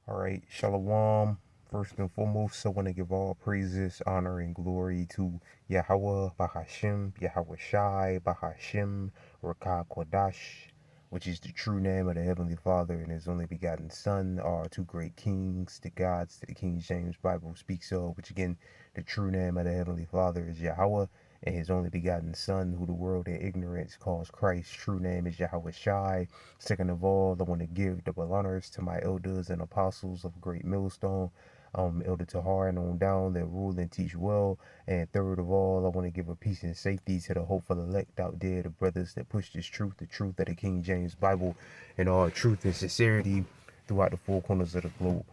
All right, Shalom. First and foremost, I want to give all praises, honor, and glory to Yahweh Bahashim, Yahweh Shai Bahashim, Rakah Kodash, which is the true name of the Heavenly Father and His only begotten Son, are two great kings, the gods that the King James Bible speaks of, which again, the true name of the Heavenly Father is Yahweh, and His only begotten Son, who the world in ignorance calls Christ. True name is Yahweh Shai. Second of all, I want to give double honors to my elders and apostles of Great Millstone, Elder Tahar and on down that rule and teach well. And third of all, I want to give a peace and safety to the hopeful elect out there, the brothers that push this truth, the truth of the King James Bible, and all truth and sincerity throughout the four corners of the globe.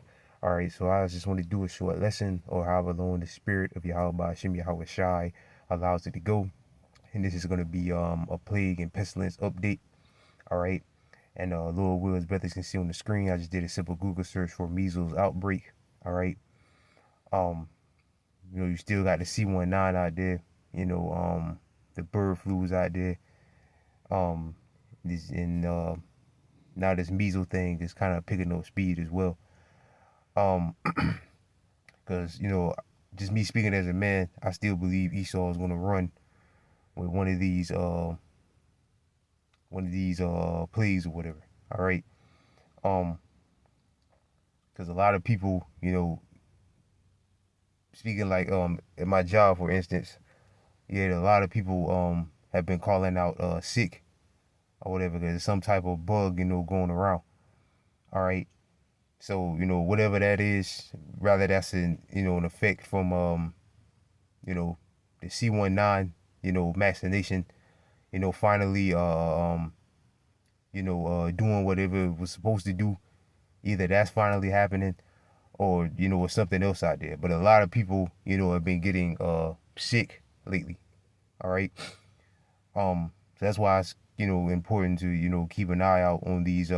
All right, so I just want to do a short lesson, or however long the spirit of Yahweh Hashem Yahweh Shai allows it to go. And this is going to be a plague and pestilence update. All right. And Lord will, as brothers can see on the screen, I just did a simple Google search for measles outbreak. All right. Um, you still got the C19 out there. The bird flu is out there. Um, this and Now this measles thing is kind of picking up speed as well. Um, because just me speaking as a man, I still believe Esau is gonna run with one of these plagues or whatever. All right. Um, because a lot of people, speaking like at my job for instance, yeah, a lot of people have been calling out sick or whatever because there's some type of bug going around. All right, so whatever that is, rather that's an effect from the C19 vaccination, finally doing whatever it was supposed to do. Either that's finally happening or it's something else out there. But a lot of people have been getting sick lately. All right. So that's why it's important to keep an eye out on these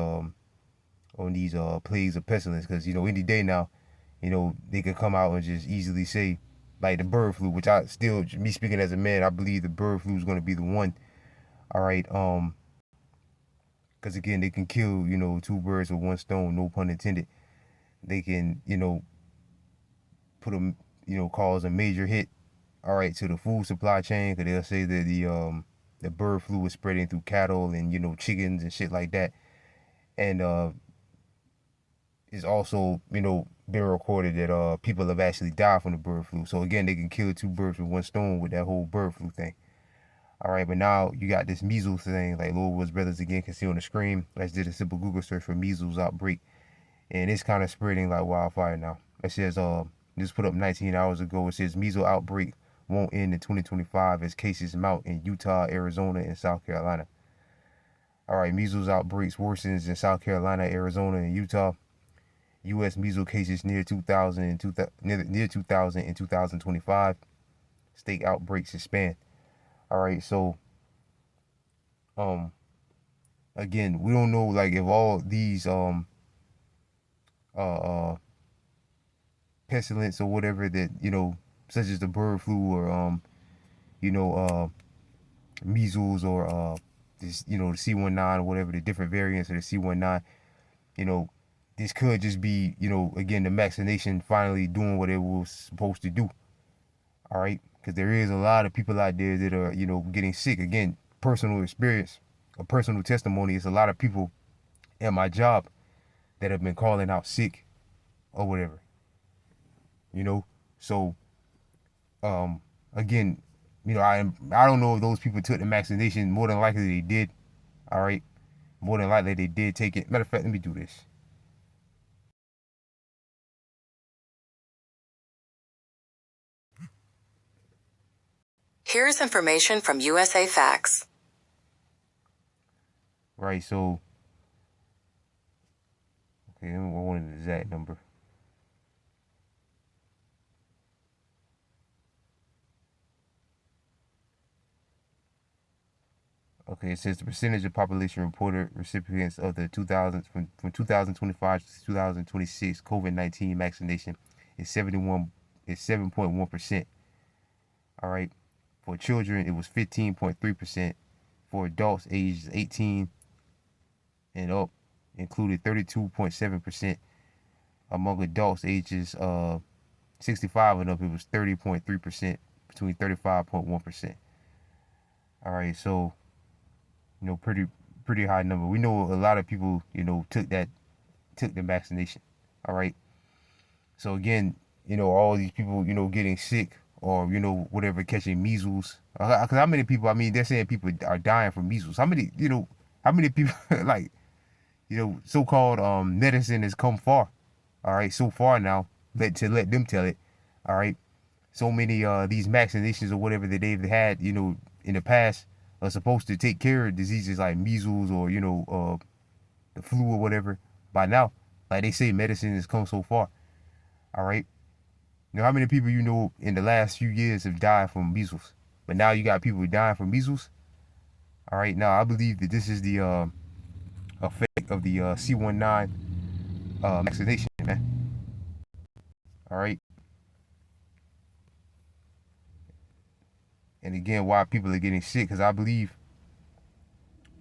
plagues of pestilence because any day now they could come out and just easily say like the bird flu, which I still, me speaking as a man, I believe the bird flu is going to be the one. All right. Because again, they can kill two birds with one stone, no pun intended. They can put a cause a major hit, all right, to the food supply chain, because they'll say that the bird flu is spreading through cattle and chickens and shit like that. And it's also been recorded that people have actually died from the bird flu. So again, they can kill two birds with one stone with that whole bird flu thing. All right, but now you got this measles thing, like Lord Woods Brothers again can see on the screen. Let's did a simple Google search for measles outbreak, and it's kind of spreading like wildfire now. It says just put up 19 hours ago. It says measles outbreak won't end in 2025 as cases mount in Utah, Arizona, and South Carolina. All right, measles outbreaks worsens in South Carolina, Arizona, and Utah. U.S. measles cases near 2,000 near 2,000 in 2025. State outbreaks expand. All right, so um again, we don't know like if all these uh pestilence or whatever that such as the bird flu or you know uh measles or this the C19 or whatever the different variants of the C19, you know this could just be again the vaccination finally doing what it was supposed to do. All right, because there is a lot of people out there that are getting sick. Again, personal experience, a personal testimony. It's a lot of people at my job that have been calling out sick or whatever. So again, I don't know if those people took the vaccination. More than likely they did. All right, more than likely they did take it. Matter of fact, let me do this. Here's information from USA Facts. Right, so okay, I want an exact number. Okay, it says the percentage of population reported recipients of the 2000 from 2025 to 2026 COVID-19 vaccination is 7.1%. All right, for children it was 15.3%. For adults aged 18 and up, included 32.7%. Among adults ages 65 and up, it was 30.3%, between 35.1%. All right, so pretty high number. We know a lot of people took the vaccination. All right, so again, all these people getting sick or whatever, catching measles. Because how many people? I mean, they're saying people are dying from measles. How many people like so-called medicine has come far. All right, so far now. Let them tell it. All right, so many these vaccinations or whatever that they've had in the past are supposed to take care of diseases like measles or the flu or whatever. By now, like they say, medicine has come so far. All right, how many people in the last few years have died from measles? But now you got people dying from measles. All right, now I believe that this is the effect of the C19 vaccination, man. All right, and again, why people are getting sick? Because I believe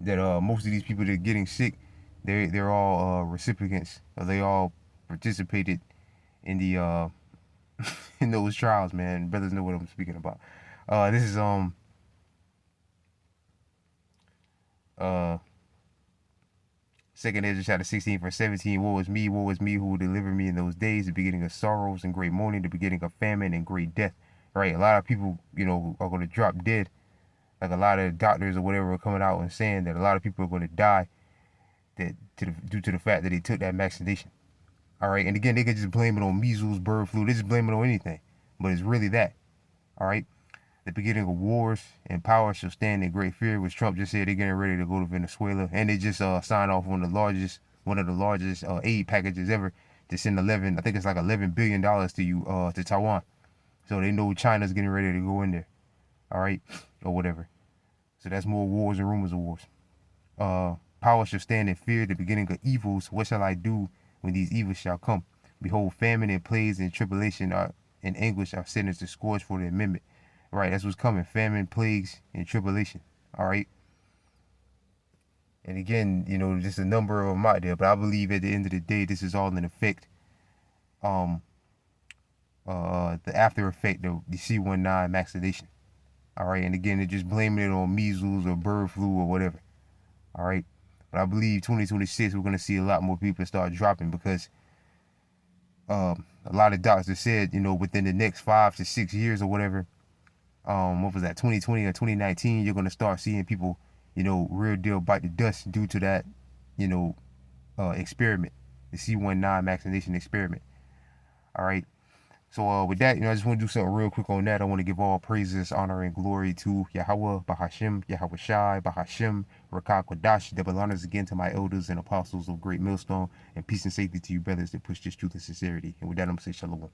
that most of these people that are getting sick, they're all recipients, or they all participated in the in those trials, man. Brothers know what I'm speaking about. This is uh Second Ezra chapter 16 verse 17. Woe is me who will deliver me in those days, the beginning of sorrows and great mourning, the beginning of famine and great death. Right? A lot of people, are gonna drop dead. Like a lot of doctors or whatever are coming out and saying that a lot of people are gonna die due to the fact that they took that vaccination. All right, and again, they could just blame it on measles, bird flu. They just blame it on anything, but it's really that. All right, the beginning of wars and power shall stand in great fear, which Trump just said they're getting ready to go to Venezuela, and they just signed off on one of the largest aid packages ever to send 11. I think it's like $11 billion to you to Taiwan. So they know China's getting ready to go in there. All right, or whatever. So that's more wars and rumors of wars. Power shall stand in fear, the beginning of evils. What shall I do when these evils shall come? Behold, famine and plagues and tribulation and anguish are sentenced to scourge for the amendment. Right, that's what's coming. Famine, plagues, and tribulation. All right. And again, just a number of them out there. But I believe at the end of the day, this is all in effect. Um, the after effect of the C19 vaccination. All right. And again, they're just blaming it on measles or bird flu or whatever. All right. But I believe 2026 we're going to see a lot more people start dropping because a lot of doctors said, within the next 5 to 6 years or whatever, what was that, 2020 or 2019, you're going to start seeing people, real deal bite the dust due to that, you know, experiment, the C19 vaccination experiment. All right. So with that, I just want to do something real quick on that. I want to give all praises, honor, and glory to Yahweh, Bahashim, Yahweh Shai, Bahashim, Rakah Kodash. Double honors again to my elders and apostles of Great Millstone, and peace and safety to you brothers that push this truth and sincerity. And with that, I'm going to say shalom.